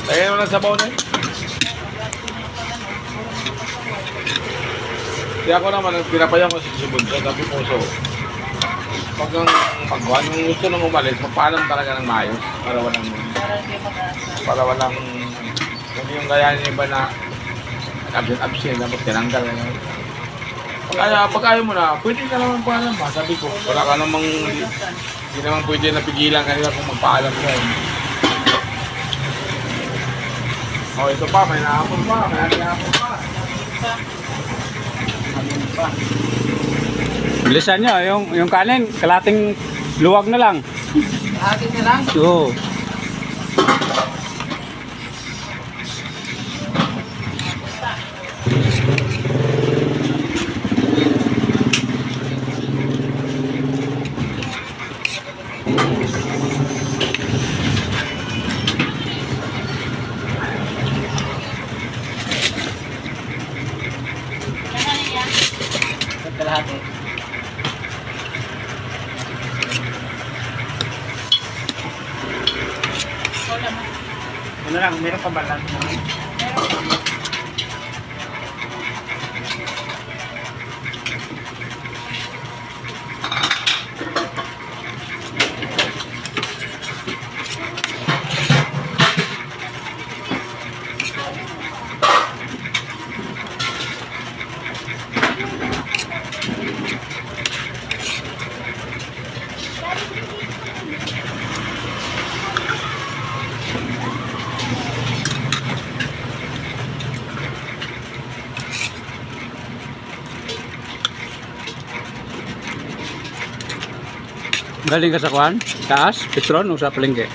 Lagyan mo lang sabaw na yun. Kaya ako naman, pinapayan ko si Subunso, sabi ko so, pag yung gusto nang umalis, magpaalam talaga ng maayos para walang hindi yung gaya niya iba na absent, tapos tinanggal. Pag ayaw mo na, pwede ka naman paalam ba? Sabi ko, wala ka namang, hindi naman pwede napigilan kanila kung magpaalam ka. Oh, ito pa, may naapon pa, may naapon pa. Bilisan nyo, yung kanin, kalating luwag na lang. Atin na lang. Oo. Kalahati. Ano lang, meron pa ba lang? Galing ka sa kuhan? Taas? Petron o sa palengke?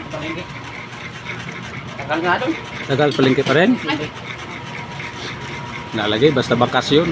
Palengke. Tagal nga doon. Tagal palengke pa rin? Nalagay, basta bakasyon.